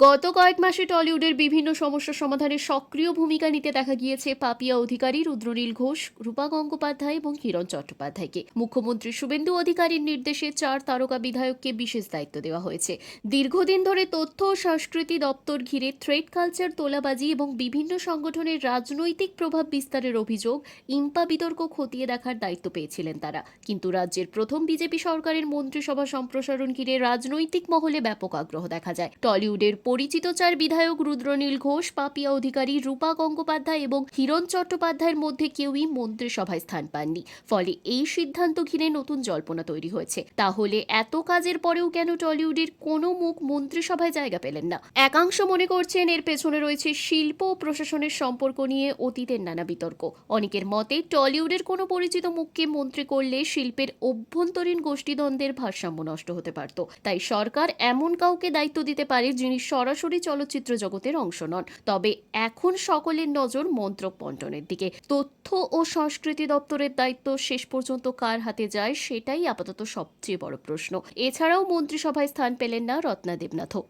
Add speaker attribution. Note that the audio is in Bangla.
Speaker 1: গত কয়েক মাসে টলিউডের বিভিন্ন সমস্যা সমাধানে সক্রিয় ভূমিকা নিতে দেখা গিয়েছে পাপিয়া অধিকারী, রুদ্রনীল ঘোষ, রূপা গঙ্গোপাধ্যায় এবং কিরণ চট্টোপাধ্যায়কে। মুখ্যমন্ত্রী শুভেন্দু অধিকারীর নির্দেশে 4 তারকা বিধায়ককে বিশেষ দায়িত্ব দেওয়া হয়েছে। দীর্ঘদিন ধরে তথ্য ও সংস্কৃতি দপ্তর ঘিরে থ্রেড কালচার, তোলাবাজি এবং বিভিন্ন সংগঠনের রাজনৈতিক প্রভাব বিস্তারের অভিযোগ, ইম্পা বিতর্ক খতিয়ে দেখার দায়িত্ব পেয়েছিলেন তারা। কিন্তু রাজ্যের প্রথম বিজেপি সরকারের মন্ত্রিসভা সম্প্রসারণ ঘিরে রাজনৈতিক মহলে ব্যাপক আগ্রহ দেখা যায়। টলিউডের পরিচিত 4 বিধায়ক রুদ্রনীল ঘোষ, পাপিয়া অধিকারী, রূপা গঙ্গোপাধ্যায় এবং হিরণ চট্টোপাধ্যায়ের মধ্যে কেউই মন্ত্রিসভায় স্থান পাননি। ফলে এই সিদ্ধান্ত ঘিরে নতুন জল্পনা তৈরি হয়েছে। তাহলে এত কাজের পরেও কেন টলিউডের কোনো মুখ মন্ত্রিসভায় জায়গা পেলেন না? একাংশ মনে করছেন এর পেছনে রয়েছে শিল্প ও প্রশাসনের সম্পর্ক নিয়ে অতীতের নানা বিতর্ক। অনেকের মতে টলিউডের কোনো পরিচিত মুখকে মন্ত্রী করলে শিল্পের অভ্যন্তরীণ গোষ্ঠীদ্বন্দ্বের ভারসাম্য নষ্ট হতে পারত। তাই সরকার এমন কাউকে দায়িত্ব দিতে পারে যিনি সরাসরি চলচ্চিত্র জগতের অংশ নন। তবে এখন সকলের নজর মন্ত্রক বণ্টনের দিকে। তথ্য ও সংস্কৃতি দপ্তরের দায়িত্ব শেষ পর্যন্ত কার হাতে যায় সেটাই আপাতত সবচেয়ে বড় প্রশ্ন। এছাড়াও মন্ত্রিসভায় স্থান পেলেন না রত্না দেবনাথও।